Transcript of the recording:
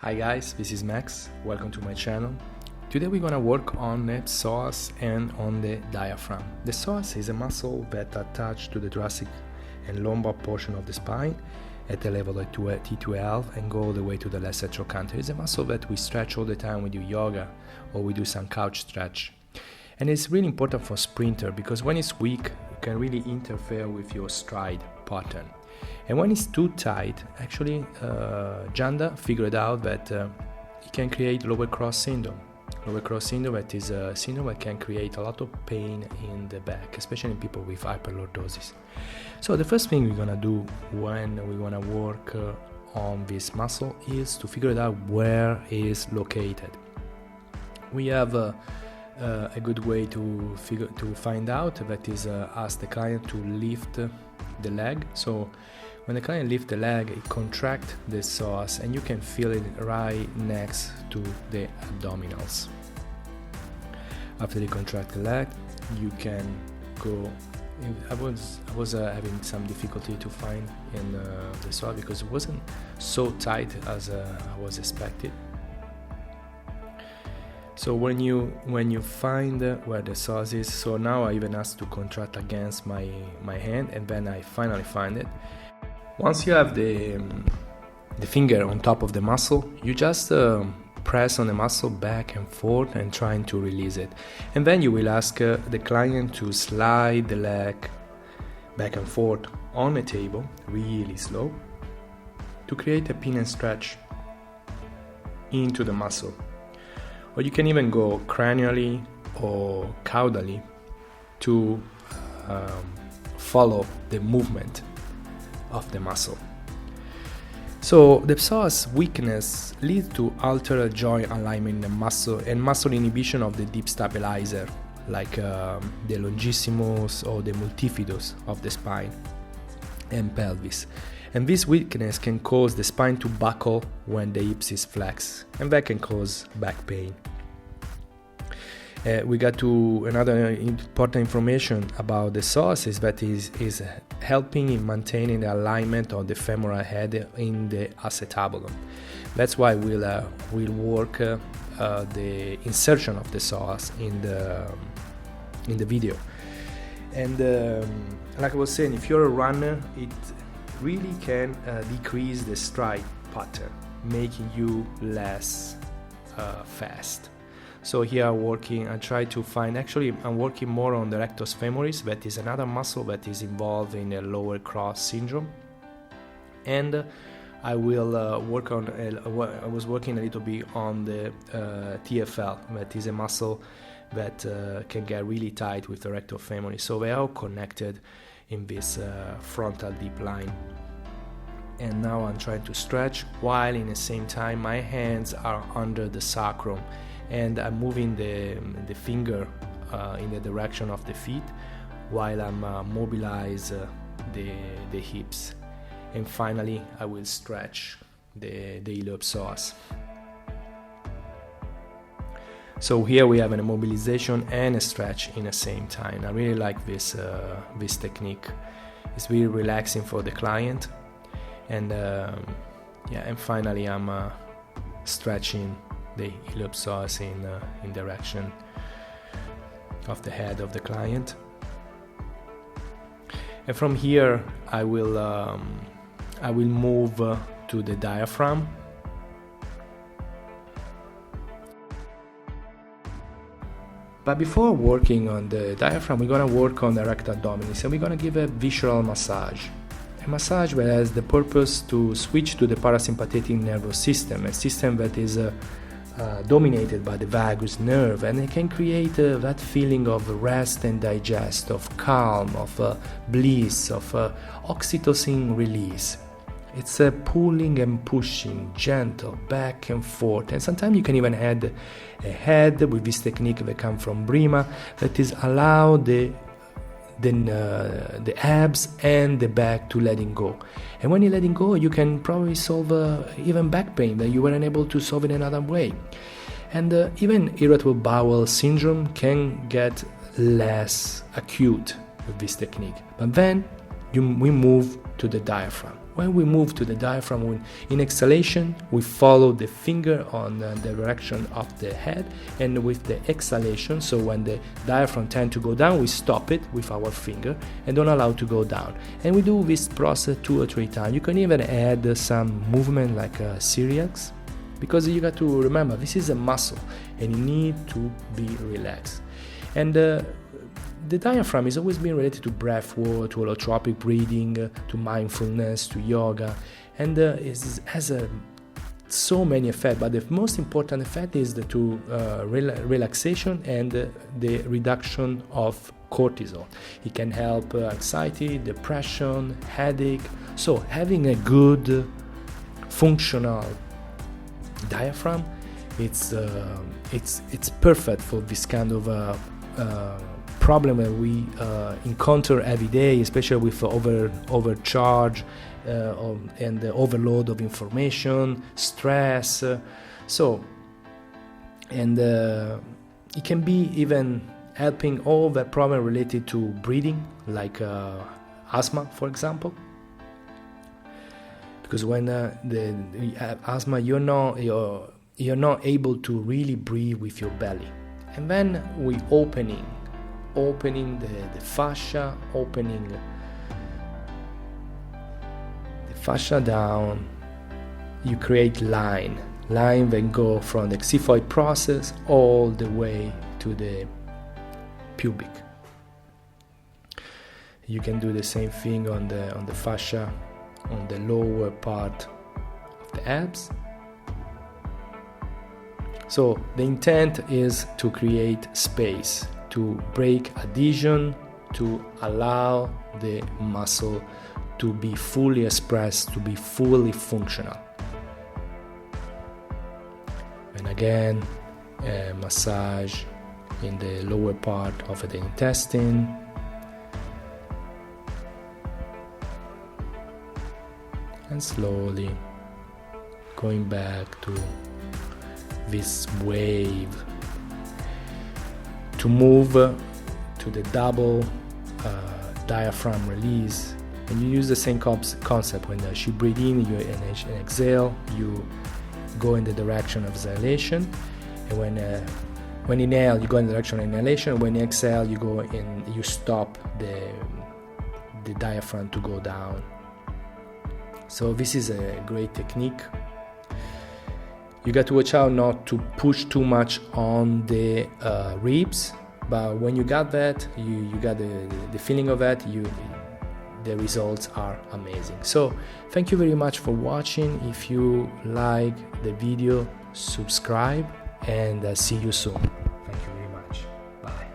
Hi guys, this is Max. Welcome to my channel. Today we're gonna work on the psoas and on the diaphragm. The psoas is a muscle that attached to the thoracic and lumbar portion of the spine at the level of T12 and go all the way to the left trochanter. It's a muscle that we stretch all the time. We do yoga or we do some couch stretch. And it's really important for sprinter because when it's weak, it can really interfere with your stride pattern. And when it's too tight, actually, Janda figured out that it can create lower cross syndrome. Lower cross syndrome that is a syndrome that can create a lot of pain in the back, especially in people with hyperlordosis. So the first thing we're gonna do when we wanna work on this muscle is to figure out where it is located. We have a good way to find out, that is ask the client to lift the leg. So when the client lifts the leg, it contracts the psoas and you can feel it right next to the abdominals. After they contract the leg, you can go. I was having some difficulty to find in the psoas because it wasn't so tight as I was expected. So when you find where the psoas is, so now I even asked to contract against my hand, and then I finally find it. Once you have the finger on top of the muscle, you just press on the muscle back and forth and trying to release it. And then you will ask the client to slide the leg back and forth on the table, really slow, to create a pin and stretch into the muscle. Or you can even go cranially or caudally to follow the movement of the muscle. So the psoas weakness leads to altered joint alignment in the muscle and muscle inhibition of the deep stabilizer, like the longissimus or the multifidus of the spine and pelvis. And this weakness can cause the spine to buckle when the hips is flexed, and that can cause back pain. We got to another important information about the psoas is that is helping in maintaining the alignment of the femoral head in the acetabulum. That's why we'll work the insertion of the psoas in the video. And like I was saying, if you're a runner, it really can decrease the stride pattern, making you less fast. So here I'm working, I'm working more on the rectus femoris, that is another muscle that is involved in a lower cross syndrome. And I will work on, I was working a little bit on the TFL, that is a muscle that can get really tight with the rectus femoris. So they are all connected in this frontal deep line. And now I'm trying to stretch while in the same time my hands are under the sacrum. And I'm moving the finger in the direction of the feet while I'm mobilize the hips. And finally, I will stretch the iliopsoas. So here we have a mobilization and a stretch in the same time. I really like this technique. It's really relaxing for the client. And and finally I'm stretching the iliopsoas in direction of the head of the client. And from here I will move to the diaphragm. But before working on the diaphragm, we're gonna work on the rectus abdominis, and we're gonna give a visceral massage. A massage that has the purpose to switch to the parasympathetic nervous system, a system that is dominated by the vagus nerve, and it can create that feeling of rest and digest, of calm, of bliss, of oxytocin release. It's a pulling and pushing, gentle, back and forth, and sometimes you can even add a head with this technique that comes from Brima, that is allow the abs and the back to letting go. And when you're letting go, you can probably solve even back pain that you weren't able to solve in another way. And even irritable bowel syndrome can get less acute with this technique. But then we move to the diaphragm. When we move to the diaphragm, in exhalation, we follow the finger on the direction of the head, and with the exhalation, so when the diaphragm tends to go down, we stop it with our finger and don't allow it to go down. And we do this process 2 or 3 times. You can even add some movement like Syriacs, because you got to remember this is a muscle and you need to be relaxed. And the diaphragm is always been related to breathwork, to holotropic breathing, to mindfulness, to yoga, and it has so many effects. But the most important effect is the relaxation and the reduction of cortisol. It can help anxiety, depression, headache. So having a good functional diaphragm, it's perfect for this kind of problem that we encounter every day, especially with overcharge and the overload of information, stress. And it can be even helping all the problem related to breathing, like asthma, for example. Because when you have asthma, you're not able to really breathe with your belly, and then we opening the fascia, opening the fascia down, you create line that go from the xiphoid process all the way to the pubic. You can do the same thing on the fascia on the lower part of the abs. So the intent is to create space, to break adhesion, to allow the muscle to be fully expressed, to be fully functional. And again, a massage in the lower part of the intestine. And slowly going back to this wave, to move to the double diaphragm release. And you use the same concept. When you breathe in, you exhale, you go in the direction of exhalation. And when inhale, you go in the direction of inhalation. When you exhale, you go in, you stop the diaphragm to go down. So this is a great technique. You got to watch out not to push too much on the ribs, but when you got that, you got the feeling of that, the results are amazing. So thank you very much for watching. If you like the video, subscribe, and see you soon. Thank you very much. Bye.